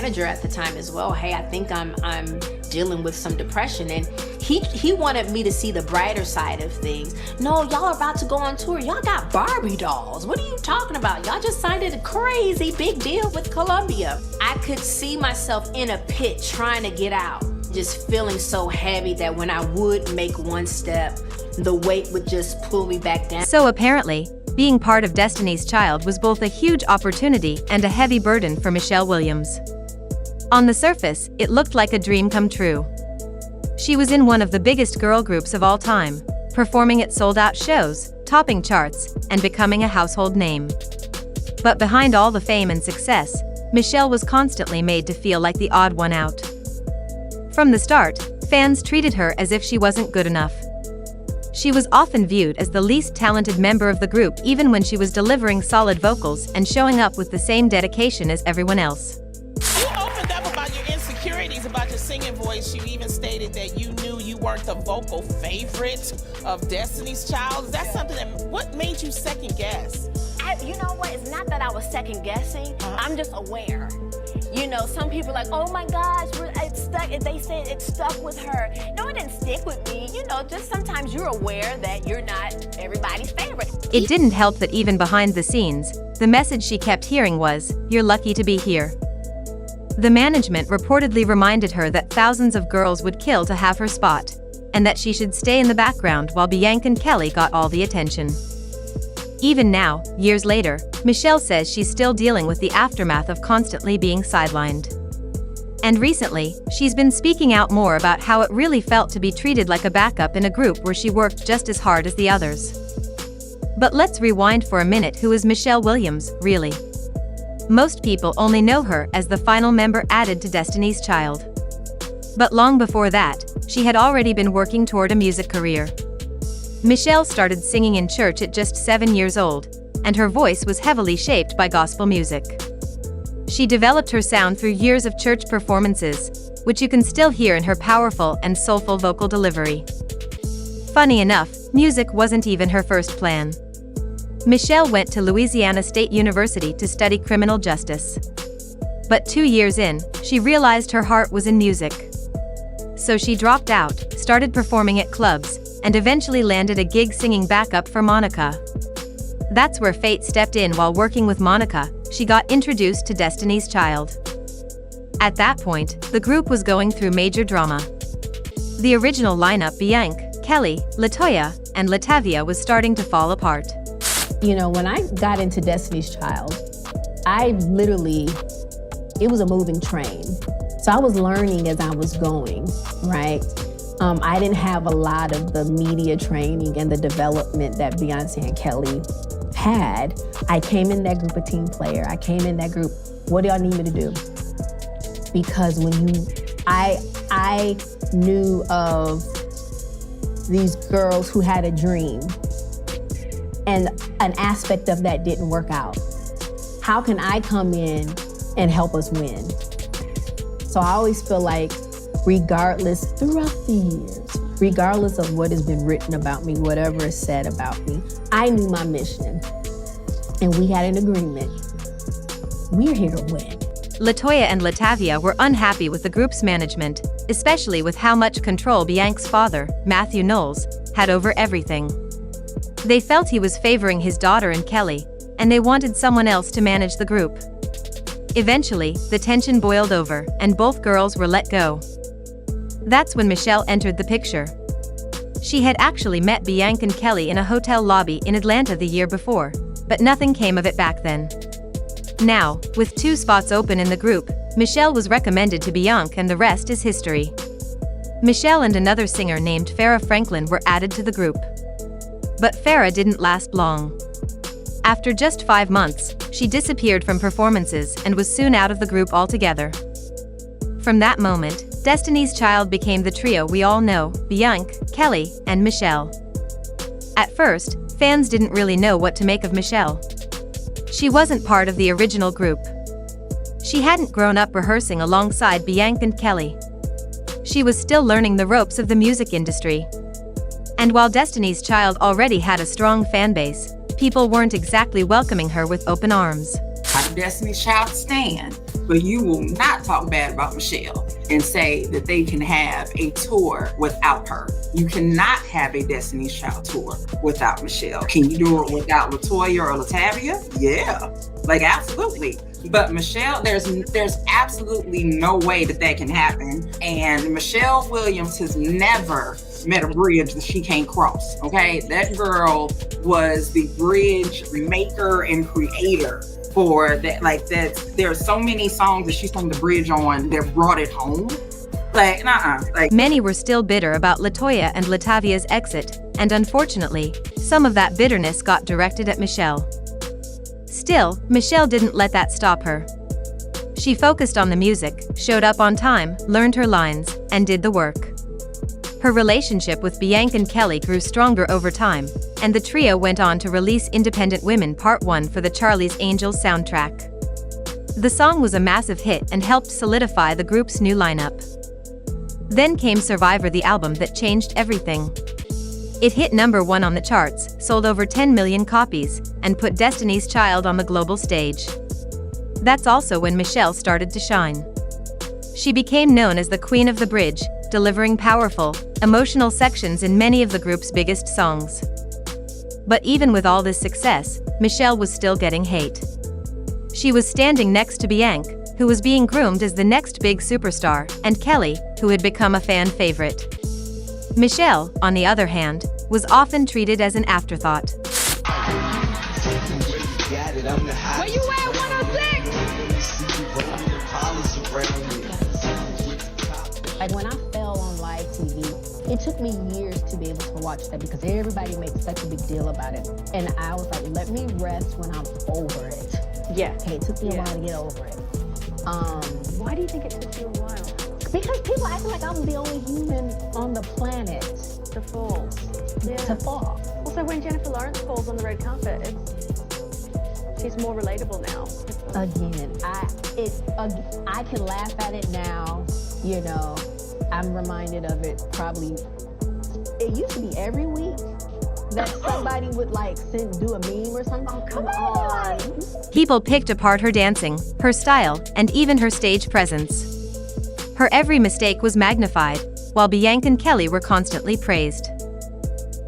manager at the time as well, hey, I think I'm dealing with some depression, and he wanted me to see the brighter side of things. No, y'all are about to go on tour. Y'all got Barbie dolls. What are you talking about? Y'all just signed a crazy big deal with Columbia. I could see myself in a pit trying to get out, just feeling so heavy that when I would make one step, the weight would just pull me back down. So apparently, being part of Destiny's Child was both a huge opportunity and a heavy burden for Michelle Williams. On the surface, it looked like a dream come true. She was in one of the biggest girl groups of all time, performing at sold-out shows, topping charts, and becoming a household name. But behind all the fame and success, Michelle was constantly made to feel like the odd one out. From the start, fans treated her as if she wasn't good enough. She was often viewed as the least talented member of the group, even when she was delivering solid vocals and showing up with the same dedication as everyone else. You opened up about your insecurities about your singing voice. You even stated that you knew you weren't the vocal favorite of Destiny's Child. Is that something what made you second guess? You know what, it's not that I was second guessing, I'm just aware. You know, some people are like, oh my gosh, it's stuck. They said it stuck with her. No, it didn't stick with me. You know, just sometimes you're aware that you're not everybody's favorite. It didn't help that even behind the scenes, the message she kept hearing was, "You're lucky to be here." The management reportedly reminded her that thousands of girls would kill to have her spot, and that she should stay in the background while Beyonce and Kelly got all the attention. Even now, years later, Michelle says she's still dealing with the aftermath of constantly being sidelined. And recently, she's been speaking out more about how it really felt to be treated like a backup in a group where she worked just as hard as the others. But let's rewind for a minute. Who is Michelle Williams, really? Most people only know her as the final member added to Destiny's Child. But long before that, she had already been working toward a music career. Michelle started singing in church at just 7 years old, and her voice was heavily shaped by gospel music. She developed her sound through years of church performances, which you can still hear in her powerful and soulful vocal delivery. Funny enough, music wasn't even her first plan. Michelle went to Louisiana State University to study criminal justice. But 2 years in, she realized her heart was in music. So she dropped out, started performing at clubs, and eventually landed a gig singing backup for Monica. That's where fate stepped in. While working with Monica, she got introduced to Destiny's Child. At that point, the group was going through major drama. The original lineup, Beyonce, Kelly, LaToya, and Latavia, was starting to fall apart. You know, when I got into Destiny's Child, it was a moving train. So I was learning as I was going, right? I didn't have a lot of the media training and the development that Beyonce and Kelly had. I came in that group a team player. I came in that group, what do y'all need me to do? Because I knew of these girls who had a dream, and an aspect of that didn't work out. How can I come in and help us win? So I always feel like, regardless, throughout the years, regardless of what has been written about me, whatever is said about me, I knew my mission, and we had an agreement. We're here to win. LaToya and Latavia were unhappy with the group's management, especially with how much control Beyonce's father, Matthew Knowles, had over everything. They felt he was favoring his daughter and Kelly, and they wanted someone else to manage the group. Eventually, the tension boiled over, and both girls were let go. That's when Michelle entered the picture. She had actually met Beyonce and Kelly in a hotel lobby in Atlanta the year before, but nothing came of it back then. Now, with 2 spots open in the group, Michelle was recommended to Beyonce, and the rest is history. Michelle and another singer named Farrah Franklin were added to the group. But Farrah didn't last long. After just 5 months, she disappeared from performances and was soon out of the group altogether. From that moment, Destiny's Child became the trio we all know: Beyonce, Kelly, and Michelle. At first, fans didn't really know what to make of Michelle. She wasn't part of the original group. She hadn't grown up rehearsing alongside Beyonce and Kelly. She was still learning the ropes of the music industry. And while Destiny's Child already had a strong fan base, people weren't exactly welcoming her with open arms. How do Destiny's Child stand? but you will not talk bad about Michelle and say that they can have a tour without her. You cannot have a Destiny's Child tour without Michelle. Can you do it without LaToya or LaTavia? Yeah, like absolutely. But Michelle, there's absolutely no way that can happen. And Michelle Williams has never met a bridge that she can't cross, okay? That girl was the bridge maker and creator for that. Like that, there's so many songs that she sung the bridge on that brought it home. Like, Many were still bitter about LaToya and LaTavia's exit, and unfortunately, some of that bitterness got directed at Michelle. Still, Michelle didn't let that stop her. She focused on the music, showed up on time, learned her lines, and did the work. Her relationship with Bianca and Kelly grew stronger over time, and the trio went on to release Independent Women Part 1 for the Charlie's Angels soundtrack. The song was a massive hit and helped solidify the group's new lineup. Then came Survivor, the album that changed everything. It hit #1 on the charts, sold over 10 million copies, and put Destiny's Child on the global stage. That's also when Michelle started to shine. She became known as the Queen of the Bridge, delivering powerful, emotional sections in many of the group's biggest songs. But even with all this success, Michelle was still getting hate. She was standing next to Bianca, who was being groomed as the next big superstar, and Kelly, who had become a fan favorite. Michelle, on the other hand, was often treated as an afterthought. Where you at, 106? Like when I fell on live TV, it took me years to be able to watch that because everybody makes such a big deal about it. And I was like, let me rest when I'm over it. Yeah. Okay, it took me a while to get over it. Why do you think it took you a while? Because people act like I'm the only human on the planet To fall. Yeah. to fall. Also, when Jennifer Lawrence falls on the red carpet, she's more relatable now. Again, I can laugh at it now. You know, I'm reminded of it probably. It used to be every week that somebody would like do a meme or something. Oh, come on. People picked apart her dancing, her style, and even her stage presence. Her every mistake was magnified, while Bianca and Kelly were constantly praised.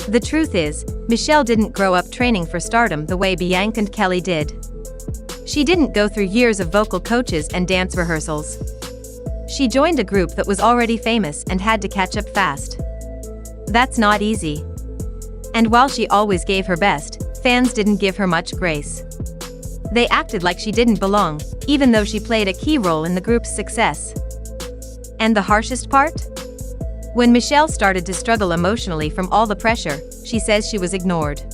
The truth is, Michelle didn't grow up training for stardom the way Bianca and Kelly did. She didn't go through years of vocal coaches and dance rehearsals. She joined a group that was already famous and had to catch up fast. That's not easy. And while she always gave her best, fans didn't give her much grace. They acted like she didn't belong, even though she played a key role in the group's success. And the harshest part? When Michelle started to struggle emotionally from all the pressure, she says she was ignored. I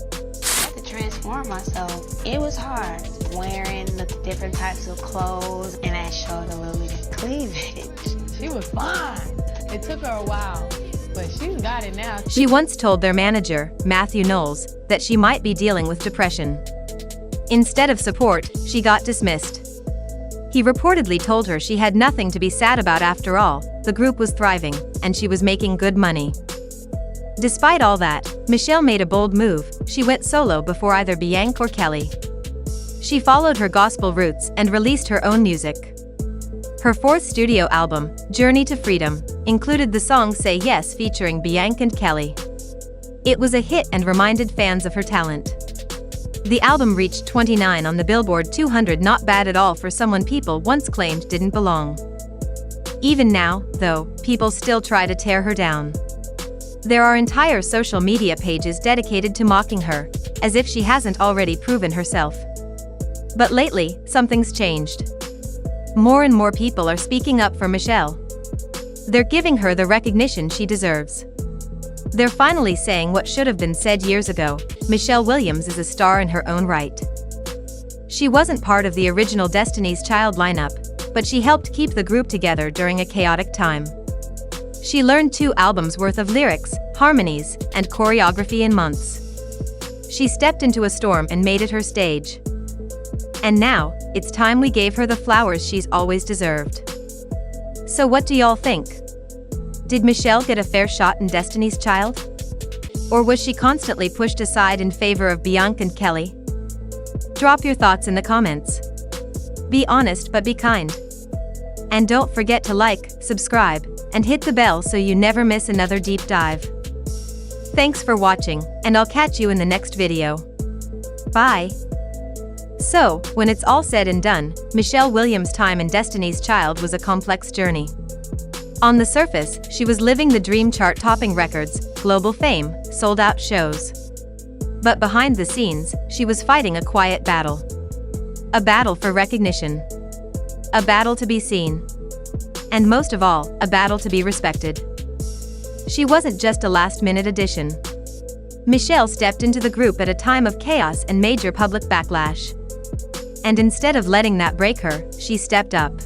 had to transform myself. It was hard wearing the different types of clothes, and I showed a little bit of cleavage. She was fine. It took her a while, but she's got it now. She once told their manager, Matthew Knowles, that she might be dealing with depression. Instead of support, she got dismissed. He reportedly told her she had nothing to be sad about after all, the group was thriving, and she was making good money. Despite all that, Michelle made a bold move. She went solo before either Bianca or Kelly. She followed her gospel roots and released her own music. Her fourth studio album, Journey to Freedom, included the song Say Yes featuring Bianca and Kelly. It was a hit and reminded fans of her talent. The album reached 29 on the Billboard 200, not bad at all for someone people once claimed didn't belong. Even now, though, people still try to tear her down. There are entire social media pages dedicated to mocking her, as if she hasn't already proven herself. But lately, something's changed. More and more people are speaking up for Michelle. They're giving her the recognition she deserves. They're finally saying what should have been said years ago: Michelle Williams is a star in her own right. She wasn't part of the original Destiny's Child lineup, but she helped keep the group together during a chaotic time. She learned 2 albums worth of lyrics, harmonies, and choreography in months. She stepped into a storm and made it her stage. And now, it's time we gave her the flowers she's always deserved. So what do y'all think? Did Michelle get a fair shot in Destiny's Child? Or was she constantly pushed aside in favor of Bianca and Kelly? Drop your thoughts in the comments. Be honest but be kind. And don't forget to like, subscribe, and hit the bell so you never miss another deep dive. Thanks for watching, and I'll catch you in the next video. Bye. So, when it's all said and done, Michelle Williams' time in Destiny's Child was a complex journey. On the surface, she was living the dream, chart-topping records, global fame, sold-out shows. But behind the scenes, she was fighting a quiet battle. A battle for recognition. A battle to be seen. And most of all, a battle to be respected. She wasn't just a last-minute addition. Michelle stepped into the group at a time of chaos and major public backlash. And instead of letting that break her, she stepped up.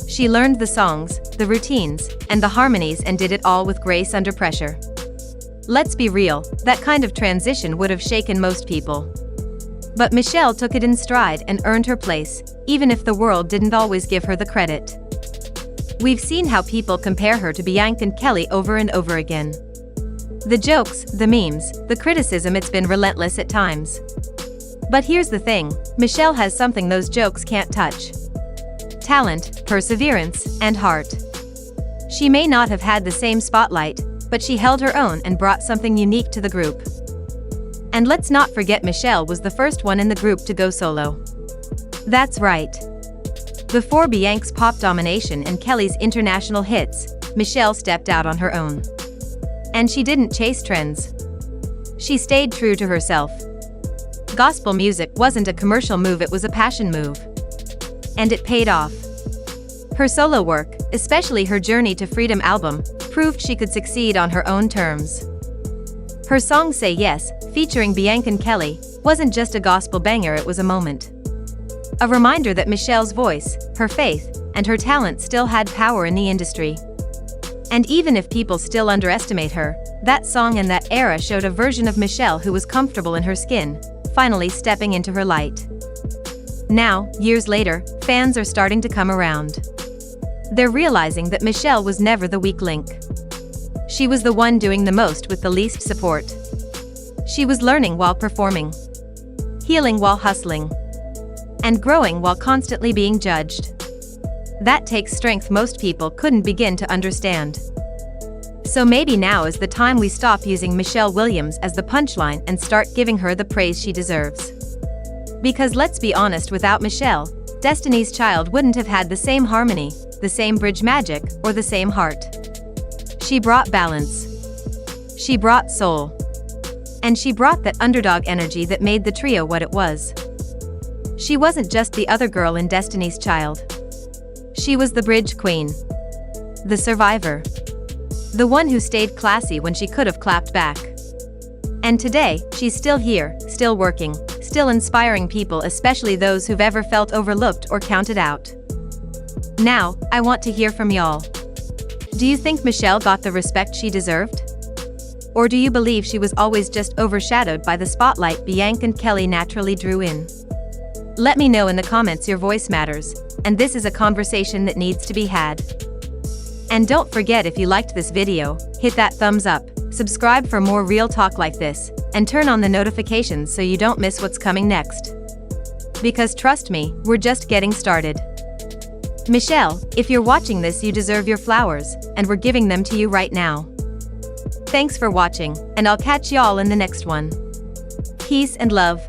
She learned the songs, the routines, and the harmonies and did it all with grace under pressure. Let's be real, that kind of transition would have shaken most people. But Michelle took it in stride and earned her place, even if the world didn't always give her the credit. We've seen how people compare her to Beyonce and Kelly over and over again. The jokes, the memes, the criticism, it's been relentless at times. But here's the thing, Michelle has something those jokes can't touch. Talent, perseverance, and heart. She may not have had the same spotlight, but she held her own and brought something unique to the group. And let's not forget Michelle was the first one in the group to go solo. That's right. Before Beyonce's pop domination and Kelly's international hits, Michelle stepped out on her own. And she didn't chase trends. She stayed true to herself. Gospel music wasn't a commercial move, it was a passion move. And it paid off. Her solo work, especially her Journey to Freedom album, proved she could succeed on her own terms. Her song Say Yes, featuring Beyonce and Kelly, wasn't just a gospel banger, it was a moment. A reminder that Michelle's voice, her faith, and her talent still had power in the industry. And even if people still underestimate her, that song and that era showed a version of Michelle who was comfortable in her skin, finally stepping into her light. Now, years later, fans are starting to come around. They're realizing that Michelle was never the weak link. She was the one doing the most with the least support. She was learning while performing, healing while hustling, and growing while constantly being judged. That takes strength most people couldn't begin to understand. So maybe now is the time we stop using Michelle Williams as the punchline and start giving her the praise she deserves. Because let's be honest, without Michelle, Destiny's Child wouldn't have had the same harmony, the same bridge magic, or the same heart. She brought balance. She brought soul. And she brought that underdog energy that made the trio what it was. She wasn't just the other girl in Destiny's Child. She was the bridge queen. The survivor. The one who stayed classy when she could have clapped back. And today, she's still here, still working, still inspiring people, especially those who've ever felt overlooked or counted out. Now, I want to hear from y'all. Do you think Michelle got the respect she deserved? Or do you believe she was always just overshadowed by the spotlight Beyonce and Kelly naturally drew in? Let me know in the comments. Your voice matters, and this is a conversation that needs to be had. And don't forget, if you liked this video, hit that thumbs up, subscribe for more real talk like this, and turn on the notifications so you don't miss what's coming next. Because trust me, we're just getting started. Michelle, if you're watching this, you deserve your flowers, and we're giving them to you right now. Thanks for watching, and I'll catch y'all in the next one. Peace and love.